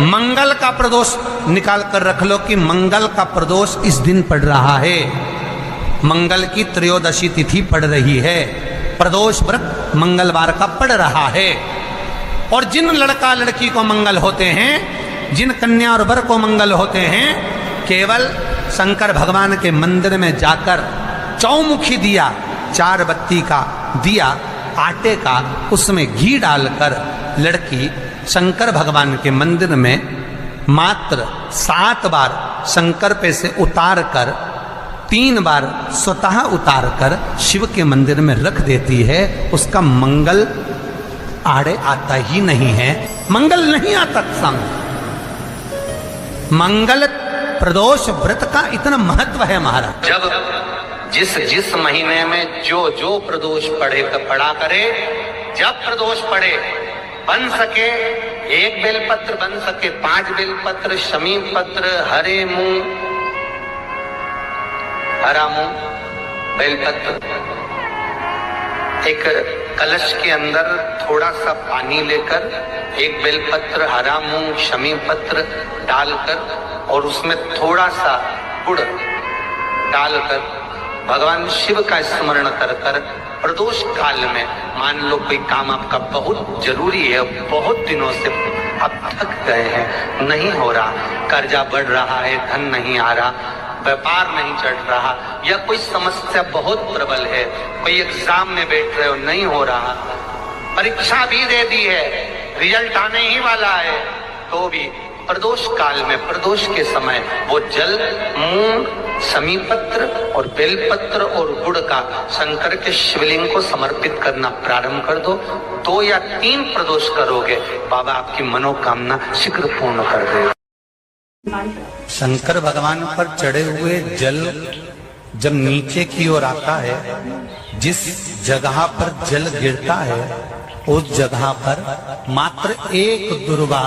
मंगल का प्रदोष निकाल कर रख लो कि मंगल का प्रदोष इस दिन पड़ रहा है, मंगल की त्रयोदशी तिथि पड़ रही है, प्रदोष व्रत मंगलवार का पड़ रहा है। और जिन लड़का लड़की को मंगल होते हैं, जिन कन्या और वर को मंगल होते हैं, केवल शंकर भगवान के मंदिर में जाकर चौमुखी दिया, 4 बत्ती का दिया आटे का, उसमें घी डालकर लड़की शंकर भगवान के मंदिर में मात्र 7 बार शंकर पे से उतार कर 3 बार स्वतः उतार कर शिव के मंदिर में रख देती है, उसका मंगल आड़े आता ही नहीं है, मंगल नहीं आता सामने। मंगल प्रदोष व्रत का इतना महत्व है महाराज। जब जिस महीने में जो प्रदोष पड़ा करे, जब प्रदोष पड़े, बन सके 1 बेलपत्र, बन सके 5 बेलपत्र, शमी पत्र, हरे मूंग, हरा मूंग, बेलपत्र, एक कलश के अंदर थोड़ा सा पानी लेकर 1 बेलपत्र, हरा मूंग, शमी पत्र डालकर और उसमें थोड़ा सा गुड़ डालकर भगवान शिव का स्मरण कर कर प्रदोष काल में, मान लो कोई काम आपका बहुत जरूरी है, बहुत दिनों से आप थक गए हैं, नहीं हो रहा, कर्जा बढ़ रहा है, धन नहीं आ रहा, व्यापार नहीं चढ़ रहा, या कोई समस्या बहुत प्रबल है, कोई एग्जाम में बैठ रहे हो नहीं हो रहा, परीक्षा भी दे दी है, रिजल्ट आने ही वाला है, तो भी प्रदोष काल में, प्रदोष के समय वो जल, मूंग, शमी पत्र और बेलपत्र और गुड़ का शंकर के शिवलिंग को समर्पित करना प्रारंभ कर दो। 2 या 3 प्रदोष करोगे, बाबा आपकी मनोकामना शीघ्र पूर्ण कर देगा। शंकर भगवान पर चढ़े हुए जल जब नीचे की ओर आता है, जिस जगह पर जल गिरता है उस जगह पर मात्र 1 दुर्वा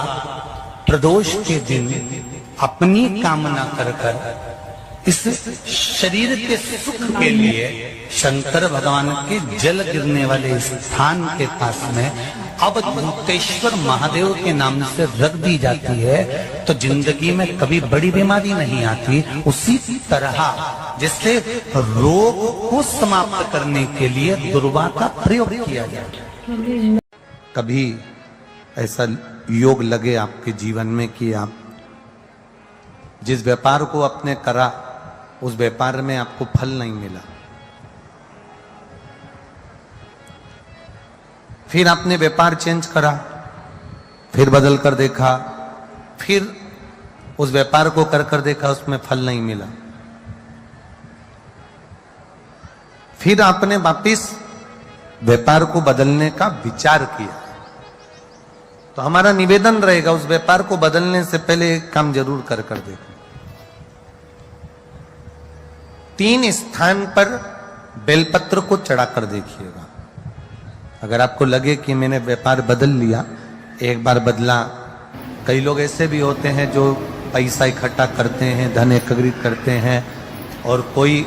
प्रदोष के दिन अपनी कामना कर कर इस शरीर के सुख के लिए शंकर भगवान के जल गिरने वाले स्थान के पास में अवधूतेश्वर महादेव के नाम से रख दी जाती है, तो जिंदगी में कभी बड़ी बीमारी नहीं आती। उसी तरह जिससे रोग को समाप्त करने के लिए दुर्वा का प्रयोग किया जाए। कभी ऐसा योग लगे आपके जीवन में कि आप जिस व्यापार को आपने करा उस व्यापार में आपको फल नहीं मिला, फिर आपने व्यापार चेंज करा, फिर बदल कर देखा, फिर उस व्यापार को कर देखा, उसमें फल नहीं मिला, फिर आपने वापिस व्यापार को बदलने का विचार किया, तो हमारा निवेदन रहेगा उस व्यापार को बदलने से पहले एक काम जरूर कर देखो। 3 स्थान पर बेलपत्र को चढ़ाकर देखिएगा। अगर आपको लगे कि मैंने व्यापार बदल लिया, एक बार बदला, कई लोग ऐसे भी होते हैं जो पैसा इकट्ठा करते हैं, धन एकत्रित करते हैं, और कोई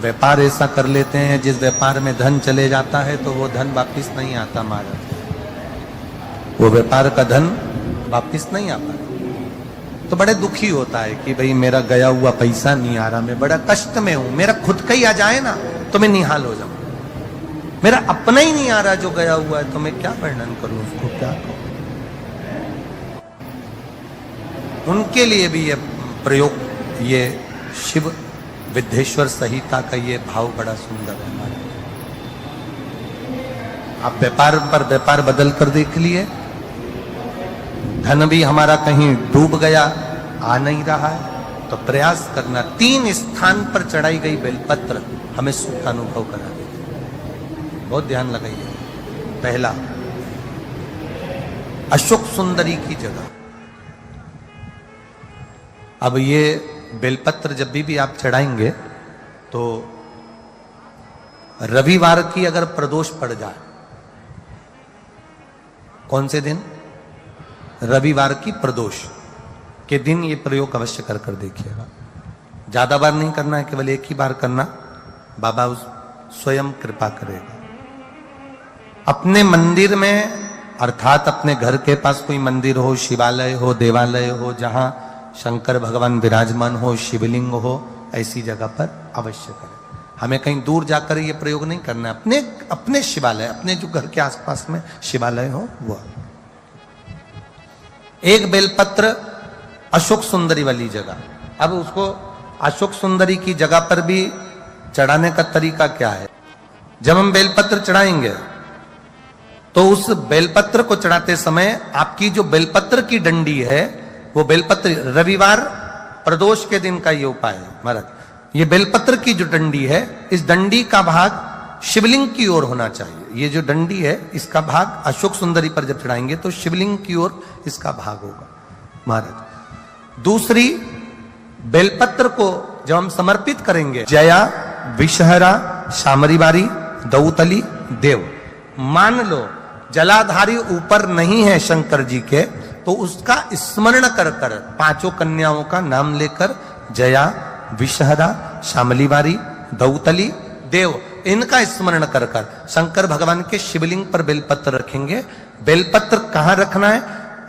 व्यापार ऐसा कर लेते हैं जिस व्यापार में धन चले जाता है तो वो धन वापिस नहीं आता महाराज, वो व्यापार का धन वापिस नहीं आता, तो बड़े दुखी होता है कि भाई मेरा गया हुआ पैसा नहीं आ रहा, मैं बड़ा कष्ट में हूं, मेरा खुद का ही आ जाए ना तो मैं निहाल हो जाऊं, मेरा अपना ही नहीं आ रहा जो गया हुआ है, तो मैं क्या वर्णन करूं, उसको क्या कहूं। उनके लिए भी ये प्रयोग, ये शिव विद्येश्वर संहिता का ये भाव बड़ा सुंदर है हमारे। आप व्यापार पर व्यापार बदल कर देख लिए, धन भी हमारा कहीं डूब गया, आ नहीं रहा है, तो प्रयास करना 3 स्थान पर चढ़ाई गई बेलपत्र हमें सुख का अनुभव करा देगी। बहुत ध्यान लगाइए। पहला, अशोक सुंदरी की जगह। अब ये बेलपत्र जब भी आप चढ़ाएंगे तो रविवार की अगर प्रदोष पड़ जाए, कौन से दिन? रविवार की प्रदोष के दिन ये प्रयोग अवश्य कर देखिएगा। ज्यादा बार नहीं करना है, केवल एक ही बार करना, बाबा स्वयं कृपा करेगा। अपने मंदिर में अर्थात अपने घर के पास कोई मंदिर हो, शिवालय हो, देवालय हो, जहां शंकर भगवान विराजमान हो, शिवलिंग हो, ऐसी जगह पर अवश्य करें। हमें कहीं दूर जाकर ये प्रयोग नहीं करना है। अपने अपने शिवालय, अपने जो घर के आसपास में शिवालय हो वो। एक बेलपत्र अशोक सुंदरी वाली जगह। अब उसको अशोक सुंदरी की जगह पर भी चढ़ाने का तरीका क्या है? जब हम बेलपत्र चढ़ाएंगे तो उस बेलपत्र को चढ़ाते समय आपकी जो बेलपत्र की डंडी है वो बेलपत्र, रविवार प्रदोष के दिन का ये उपाय है महाराज। ये बेलपत्र की जो डंडी है, इस डंडी का भाग शिवलिंग की ओर होना चाहिए। ये जो डंडी है इसका भाग अशोक सुंदरी पर जब चढ़ाएंगे तो शिवलिंग की ओर इसका भाग होगा महाराज। दूसरी, बेलपत्र को जब हम समर्पित करेंगे, जया, विषहरा, शामरीवारी, दौतली, देव। मान लो जलाधारी ऊपर नहीं है शंकर जी के, तो उसका स्मरण कर कर पांचों कन्याओं का नाम लेकर जया, विषहरा, शामलीवारी, दौतली, देव, इनका स्मरण कर कर शंकर भगवान के शिवलिंग पर बेलपत्र रखेंगे। बेलपत्र कहां रखना है?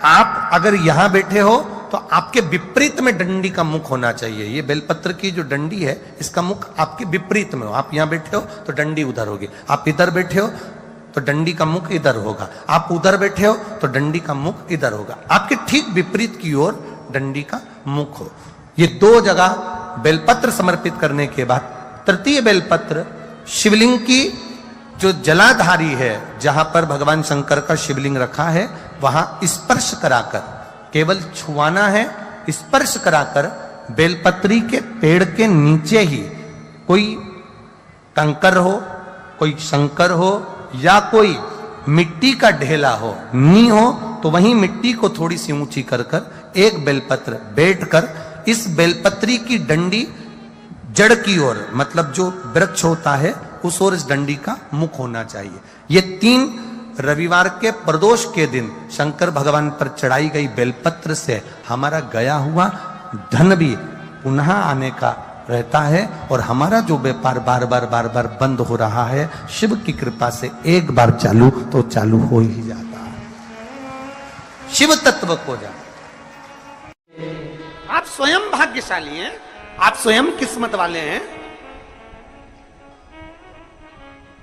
आप अगर यहां बैठे हो तो आपके विपरीत में डंडी का मुख होना चाहिए। ये बेलपत्र की जो डंडी है इसका मुख आपके विपरीत में हो। आप यहां बैठे हो तो डंडी उधर होगी, आप इधर बैठे हो तो डंडी का मुख इधर होगा, आप उधर बैठे हो तो डंडी का मुख इधर होगा। आपके ठीक विपरीत की ओर डंडी का मुख हो। ये दो जगह बेलपत्र समर्पित करने के बाद तृतीय बेलपत्र शिवलिंग की जो जलाधारी है, जहां पर भगवान शंकर का शिवलिंग रखा है, वहां स्पर्श कराकर, केवल छुआना है, स्पर्श कराकर बेलपत्री के पेड़ के नीचे ही कोई कंकर हो, कोई शंकर हो या कोई मिट्टी का ढेला हो, नी हो, तो वहीं मिट्टी को थोड़ी सी ऊंची कर कर एक बेलपत्र बैठकर इस बेलपत्री की डंडी जड़ की ओर, मतलब जो वृक्ष होता है उस ओर इस डंडी का मुख होना चाहिए। ये 3 रविवार के प्रदोष के दिन शंकर भगवान पर चढ़ाई गई बेलपत्र से हमारा गया हुआ धन भी पुनः आने का रहता है और हमारा जो व्यापार बार बार बंद हो रहा है, शिव की कृपा से एक बार चालू तो चालू हो ही जाता है, शिव तत्व को जाता। आप स्वयं भाग्यशाली हैं, आप स्वयं किस्मत वाले हैं।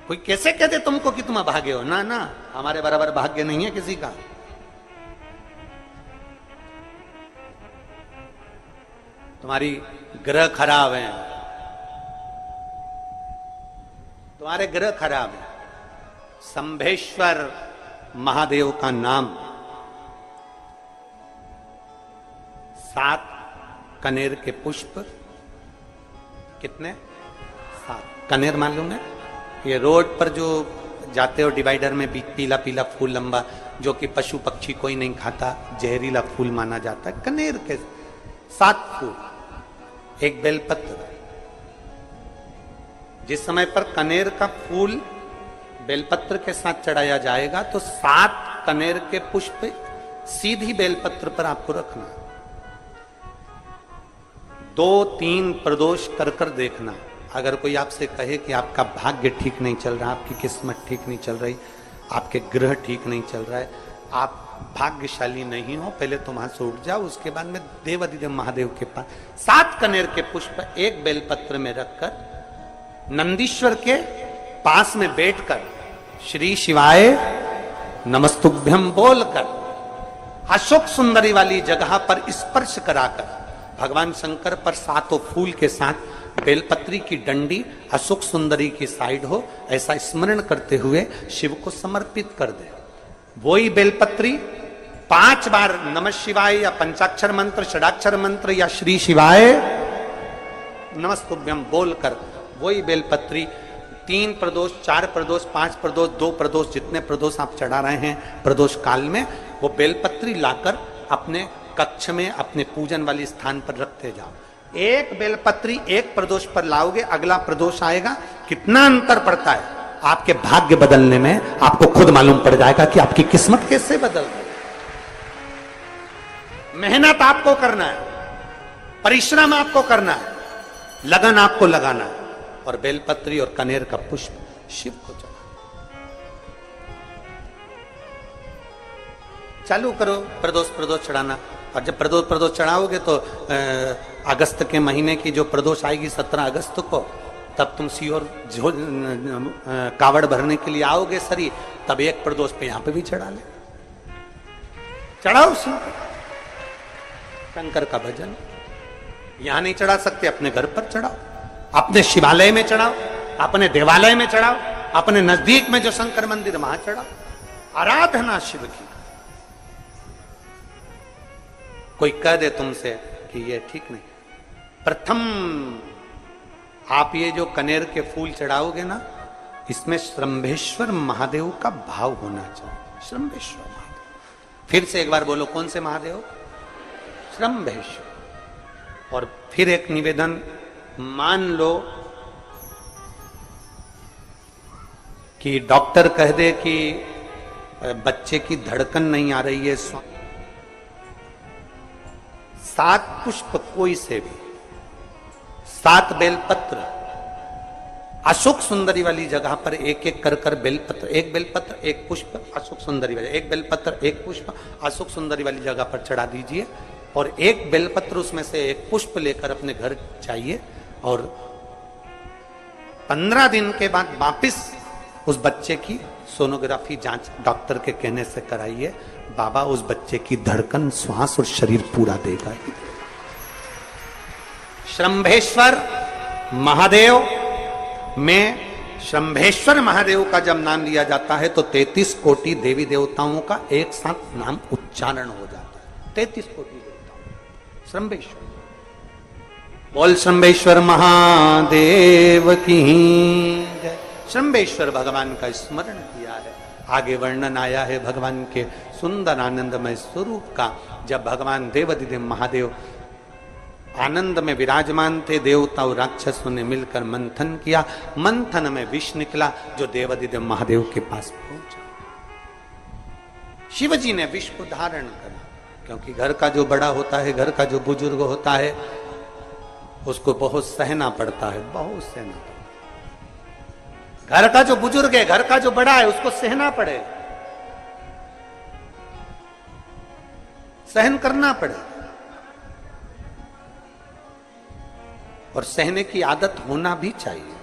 कोई कैसे कहते तुमको कि तुम अभागे हो? ना ना, हमारे बराबर भाग्य नहीं है किसी का। तुम्हारी ग्रह खराब है, तुम्हारे ग्रह खराब है। संभेश्वर महादेव का नाम, 7 कनेर के पुष्प, कितने? 7 कनेर मालूम है? ये रोड पर जो जाते हो डिवाइडर में पीला पीला फूल लंबा, जो कि पशु पक्षी कोई नहीं खाता, जहरीला फूल माना जाता है। कनेर के 7 फूल, एक बेलपत्र। जिस समय पर कनेर का फूल बेलपत्र के साथ चढ़ाया जाएगा तो 7 कनेर के पुष्प सीधी बेलपत्र पर आपको रखना। 2-3 प्रदोष कर कर देखना। अगर कोई आपसे कहे कि आपका भाग्य ठीक नहीं चल रहा, आपकी किस्मत ठीक नहीं चल रही, आपके ग्रह ठीक नहीं चल रहा है, आप भाग्यशाली नहीं हो, पहले तुम वहां से उठ जाओ। उसके बाद में देवाधिदेव महादेव के पास 7 कनेर के पुष्प एक बेलपत्र में रखकर नंदीश्वर के पास में बैठकर श्री शिवाय नमस्तुभ्यम बोलकर अशोक सुंदरी वाली जगह पर स्पर्श कराकर भगवान शंकर पर 7 फूल के साथ बेलपत्री की डंडी अशोक सुंदरी की साइड हो, ऐसा स्मरण करते हुए शिव को समर्पित कर दे। वही बेलपत्री 5 बार नमः शिवाय या पंचाक्षर मंत्र, षडाक्षर मंत्र या श्री शिवाय नमस्तुभ्यम बोलकर वही बेलपत्री 3 प्रदोष, 4 प्रदोष, 5 प्रदोष, 2 प्रदोष, जितने प्रदोष आप चढ़ा रहे हैं प्रदोष काल में, वो बेलपत्री लाकर अपने कक्ष में, अपने पूजन वाले स्थान पर रखते जाओ। एक बेलपत्री एक प्रदोष पर लाओगे, अगला प्रदोष आएगा, कितना अंतर पड़ता है आपके भाग्य बदलने में, आपको खुद मालूम पड़ जाएगा कि आपकी किस्मत कैसे बदल गई। मेहनत आपको करना है, परिश्रम आपको करना है, लगन आपको लगाना है, और बेलपत्री और कनेर का पुष्प शिव को चढ़ा। चालू करो प्रदोष प्रदोष चढ़ाना। और जब प्रदोष प्रदोष चढ़ाओगे तो अगस्त के महीने की जो प्रदोष आएगी 17 अगस्त को, तब तुम सीहोर कावड़ भरने के लिए आओगे सरी, तब एक प्रदोष पे यहां पे भी चढ़ा ले, चढ़ाओ शंकर का भजन। यहां नहीं चढ़ा सकते, अपने घर पर चढ़ाओ, अपने शिवालय में चढ़ाओ, अपने देवालय में चढ़ाओ, अपने नजदीक में जो शंकर मंदिर वहां चढ़ाओ, आराधना शिव की। कोई कह दे तुमसे कि ये ठीक नहीं, प्रथम आप ये जो कनेर के फूल चढ़ाओगे ना, इसमें श्रंभेश्वर महादेव का भाव होना चाहिए। श्रंभेश्वर महादेव, फिर से एक बार बोलो, कौन से महादेव? श्रंभेश्वर। और फिर एक निवेदन, मान लो कि डॉक्टर कह दे कि बच्चे की धड़कन नहीं आ रही है, 7 पुष्प कोई से भी, 7 बेलपत्र, अशोक सुंदरी वाली जगह पर एक एक कर बेलपत्र, एक बेलपत्र एक पुष्प अशोक सुंदरी वाली, एक बेलपत्र एक पुष्प अशोक सुंदरी वाली जगह पर चढ़ा दीजिए, और एक बेलपत्र उसमें से एक पुष्प लेकर अपने घर जाइए, और 15 दिन के बाद वापिस उस बच्चे की सोनोग्राफी जांच डॉक्टर के कहने से कराइए। बाबा उस बच्चे की धड़कन, श्वास और शरीर पूरा देगा। श्रंभेश्वर महादेव में, श्रंभेश्वर महादेव का जब नाम लिया जाता है तो 33 कोटि देवी देवताओं का एक साथ नाम उच्चारण हो जाता है। 33 कोटि देवताओं, श्रंभेश्वर। बोल श्रंभेश्वर महादेव की जय। श्रंभेश्वर भगवान का स्मरण किया है। आगे वर्णन आया है भगवान के सुंदर आनंदमय स्वरूप का। जब भगवान देवाधिदेव महादेव आनंद में विराजमान थे, देवता और राक्षसों ने मिलकर मंथन किया, मंथन में विष निकला जो देवाधिदेव महादेव के पास पहुंचा। शिवजी ने विष को धारण करा, क्योंकि घर का जो बड़ा होता है, घर का जो बुजुर्ग होता है, उसको बहुत सहना पड़ता है, बहुत सहना पड़ता है। घर का जो बुजुर्ग है, घर का जो बड़ा है, उसको सहना पड़े, सहन करना पड़े, और सहने की आदत होना भी चाहिए।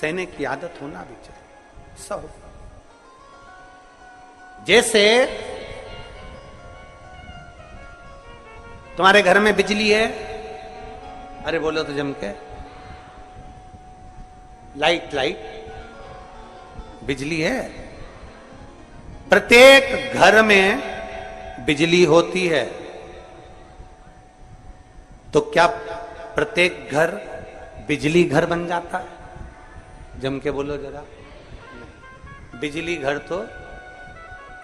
सहने की आदत होना भी चाहिए सब। जैसे तुम्हारे घर में बिजली है, अरे बोलो तो जम के, लाइट बिजली है, प्रत्येक घर में बिजली होती है, तो क्या प्रत्येक घर बिजली घर बन जाता है? जम के बोलो जरा। बिजली घर तो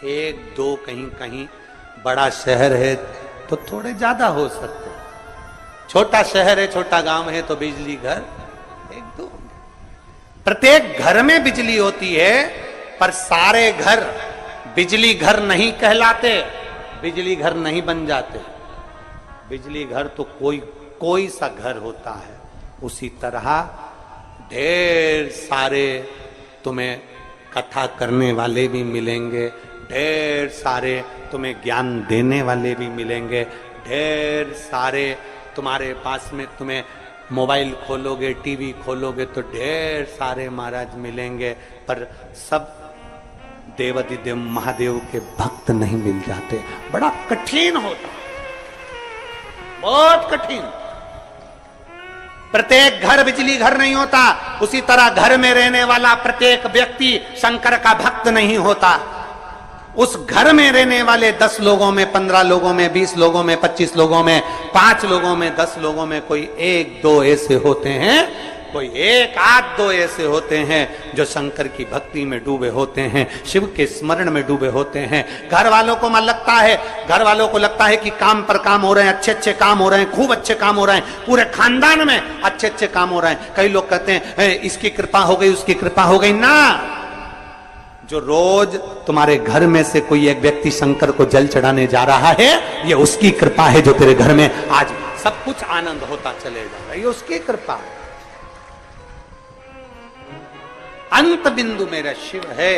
1 2 कहीं कहीं, बड़ा शहर है तो थोड़े ज्यादा हो सकते, छोटा शहर है, छोटा गांव है तो बिजली घर 1 2। प्रत्येक घर में बिजली होती है, पर सारे घर बिजली घर नहीं कहलाते, बिजली घर नहीं बन जाते। बिजली घर तो कोई सा घर होता है। उसी तरह ढेर सारे तुम्हें कथा करने वाले भी मिलेंगे, ढेर सारे तुम्हें ज्ञान देने वाले भी मिलेंगे, ढेर सारे तुम्हारे पास में, तुम्हें मोबाइल खोलोगे, टीवी खोलोगे तो ढेर सारे महाराज मिलेंगे, पर सब देवाधिदेव महादेव के भक्त नहीं मिल जाते। बड़ा कठिन होता, बहुत कठिन। प्रत्येक घर बिजली घर नहीं होता, उसी तरह घर में रहने वाला प्रत्येक व्यक्ति शंकर का भक्त नहीं होता। उस घर में रहने वाले 10 लोगों में, 15 लोगों में, 20 लोगों में, 25 लोगों में, 5 लोगों में, 10 लोगों में कोई 1 2 ऐसे होते हैं, कोई 1 आध 2 ऐसे होते हैं जो शंकर की भक्ति में डूबे होते हैं, शिव के स्मरण में डूबे होते हैं। घर वालों को घर वालों को लगता है कि काम पर काम हो रहे हैं, अच्छे अच्छे काम हो रहे हैं, खूब अच्छे काम हो रहे हैं, पूरे खानदान में अच्छे अच्छे काम हो रहे हैं। कई लोग कहते हैं इसकी कृपा हो गई, उसकी कृपा हो गई ना। जो रोज तुम्हारे घर में से कोई एक व्यक्ति शंकर को जल चढ़ाने जा रहा है, ये उसकी कृपा है जो तेरे घर में आज सब कुछ आनंद होता चले जा रहा है, ये उसकी कृपा है। अंत बिंदु मेरा शिव है।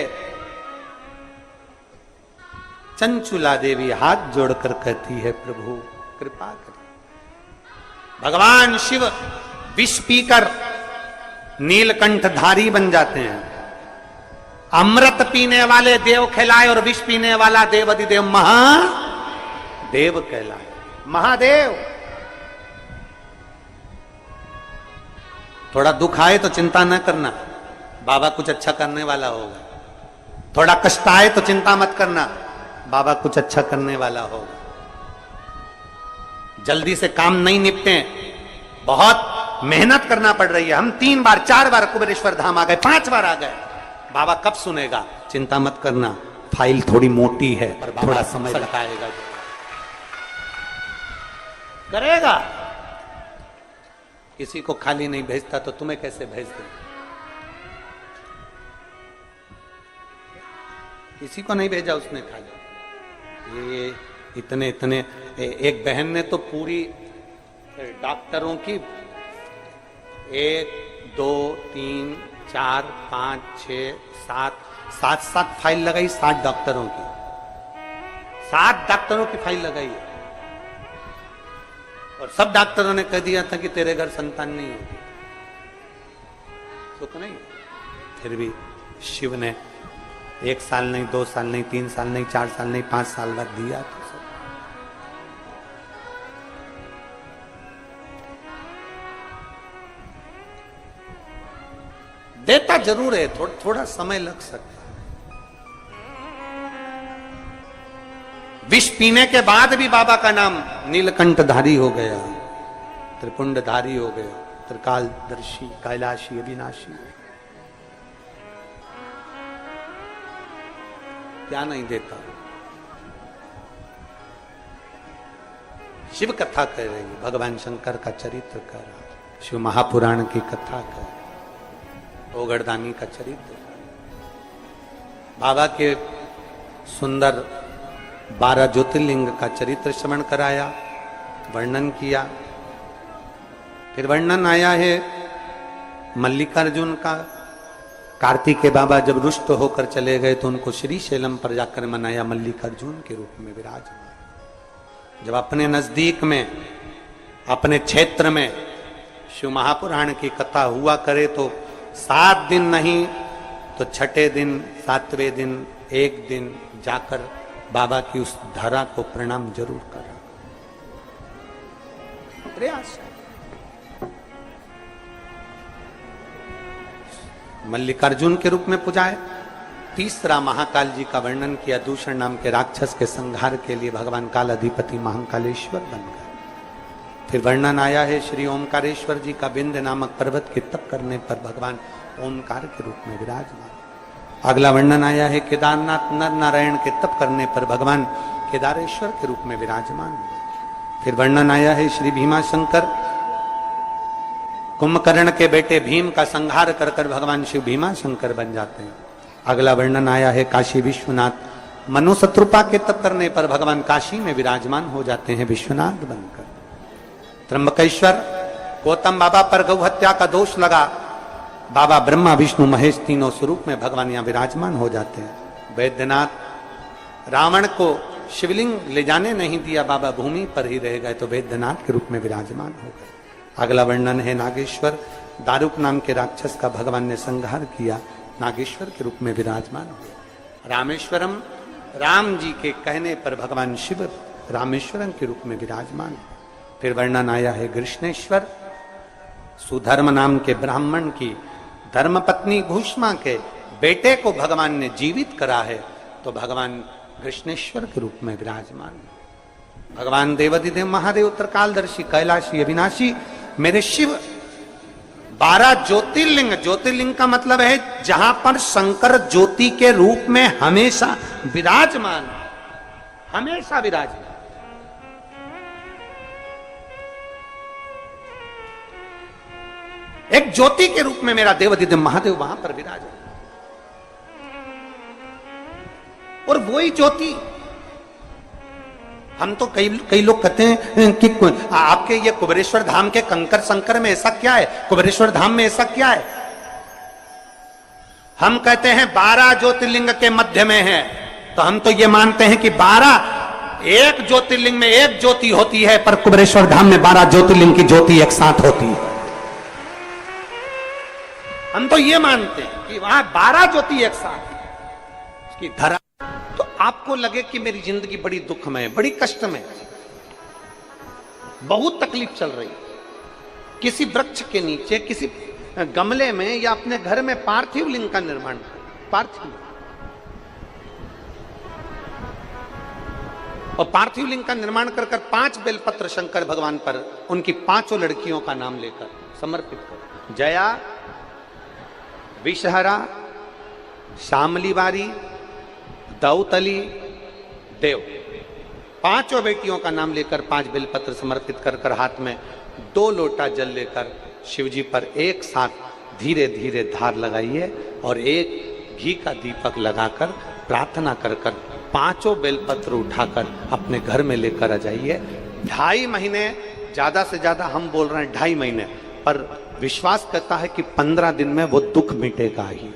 चंचुला देवी हाथ जोड़कर कहती है प्रभु कृपा करें। भगवान शिव विष पीकर नीलकंठधारी बन जाते हैं। अमृत पीने वाले देव कहलाए और विष पीने वाला देव अधिदेव महादेव कहलाए। महादेव। थोड़ा दुख आए तो चिंता न करना, बाबा कुछ अच्छा करने वाला होगा। थोड़ा कष्ट आए तो चिंता मत करना, बाबा कुछ अच्छा करने वाला होगा। जल्दी से काम नहीं निपटे, बहुत मेहनत करना पड़ रही है। हम 3 बार 4 बार कुबेरेश्वर धाम आ गए, 5 बार आ गए, बाबा कब सुनेगा? चिंता मत करना, फाइल थोड़ी मोटी है पर थोड़ा समय लगाएगा, करेगा। किसी को खाली नहीं भेजता तो तुम्हें कैसे भेज दे? किसी को नहीं भेजा उसने खाली। ये इतने एक बहन ने तो पूरी डॉक्टरों की 1 2 3 4 5 6 7 फाइल लगाई। 7 डॉक्टरों की, 7 डॉक्टरों की फाइल लगाई है। और सब डॉक्टरों ने कह दिया था कि तेरे घर संतान नहीं होगी, तो नहीं। फिर भी शिव ने 1 साल नहीं, 2 साल नहीं, 3 साल नहीं, 4 साल नहीं, 5 साल बाद दिया। तो सब देता जरूर है, थोड़ा समय लग सकता है। विष पीने के बाद भी बाबा का नाम नीलकंठधारी हो गया, त्रिपुंडधारी हो गया, त्रिकालदर्शी, कैलाशी, अविनाशी। क्या नहीं देता? शिव कथा कह रही है, भगवान शंकर का चरित्र कह रहा है, शिव महापुराण की कथा कह रही है, ओगड़दानी का चरित्र, बाबा के सुंदर 12 ज्योतिर्लिंग का चरित्र श्रवण कराया, वर्णन किया। फिर वर्णन आया है मल्लिकार्जुन का। कार्तिकेय बाबा जब रुष्ट होकर चले गए तो उनको श्रीशैलम पर जाकर मनाया, मल्लिकार्जुन के रूप में विराजमान। जब अपने नजदीक में, अपने क्षेत्र में शिव महापुराण की कथा हुआ करे तो 7 दिन नहीं तो 6ठे दिन, 7वें दिन, 1 दिन जाकर बाबा की उस धरा को प्रणाम जरूर करा। प्रयास। मल्लिकार्जुन के रूप में पूजाए। तीसरा महाकाल जी का वर्णन किया, दूषण नाम के राक्षस के संहार के लिए भगवान काल अधिपति महाकालेश्वर बन गए। फिर वर्णन आया है श्री ओमकारेश्वर जी का, विंध्य नामक पर्वत के तप करने पर भगवान ओमकार के रूप में विराजमान। अगला वर्णन आया है केदारनाथ नर नारायण के तप करने पर भगवान केदारेश्वर के रूप में विराजमान। फिर वर्णन आया है श्री भीमाशंकर, कुंभकर्ण के बेटे भीम का संहार कर कर भगवान शिव भीमाशंकर बन जाते हैं। अगला वर्णन आया है काशी विश्वनाथ, मनु शत्रुपा के तप करने पर भगवान काशी में विराजमान हो जाते हैं विश्वनाथ बनकर। त्र्यंबकेश्वर, गौतम बाबा पर गौ हत्या का दोष लगा, बाबा ब्रह्मा विष्णु महेश तीनों स्वरूप में भगवान यहाँ विराजमान हो जाते हैं। वैद्यनाथ, रावण को शिवलिंग ले जाने नहीं दिया, बाबा भूमि पर ही रह गए तो वैद्यनाथ के रूप में विराजमान हो गए। अगला वर्णन है नागेश्वर, दारुक नाम के राक्षस का भगवान ने संहार किया, नागेश्वर के रूप में विराजमान हुए। रामेश्वरम, राम जी के कहने पर भगवान शिव रामेश्वरम के रूप में विराजमान। फिर वर्णन आया है कृष्णेश्वर, सुधर्म नाम के ब्राह्मण की धर्मपत्नी भूष्मा के बेटे को भगवान ने जीवित करा है तो भगवान कृष्णेश्वर के रूप में विराजमान। भगवान देवाधिदेव महादेव, उत्तरकालदर्शी, कैलाशी, अविनाशी, मेरे शिव 12 ज्योतिर्लिंग। ज्योतिर्लिंग का मतलब है जहां पर शंकर ज्योति के रूप में हमेशा विराजमान, हमेशा विराजमान। एक ज्योति के रूप में मेरा देवाधिदेव महादेव वहां पर विराजमान। और वही ज्योति, हम तो कई लोग कहते हैं कि आपके ये कुबेरेश्वर धाम के कंकर संकर में ऐसा क्या है, कुबेरेश्वर धाम में ऐसा क्या है। हम कहते हैं 12 ज्योतिर्लिंग के मध्य में है, तो हम तो ये मानते हैं कि 12 एक ज्योतिर्लिंग में एक ज्योति होती है, पर कुबेरेश्वर धाम में 12 ज्योतिर्लिंग की ज्योति एक साथ होती है। हम तो ये मानते हैं कि वहां 12 ज्योति एक साथ उसकी धरा। तो आपको लगे कि मेरी जिंदगी बड़ी दुखमय, बड़ी कष्टमय, बहुत तकलीफ चल रही, किसी वृक्ष के नीचे, किसी गमले में या अपने घर में पार्थिव लिंग का निर्माण, पार्थिव और पार्थिव लिंग का निर्माण कर 5 बेलपत्र शंकर भगवान पर उनकी 5 लड़कियों का नाम लेकर समर्पित कर, जया, विषहरा, शामलीवारी, दौतली, देव, 5 बेटियों का नाम लेकर 5 बेलपत्र समर्पित कर हाथ में 2 लोटा जल लेकर शिवजी पर एक साथ धीरे धीरे धार लगाइए और एक घी का दीपक लगाकर प्रार्थना कर 5 बेलपत्र उठाकर अपने घर में लेकर आ जाइए। 2.5 महीने, ज्यादा से ज्यादा हम बोल रहे हैं 2.5 महीने, पर विश्वास करता है कि 15 दिन में वो दुख मिटेगा ही।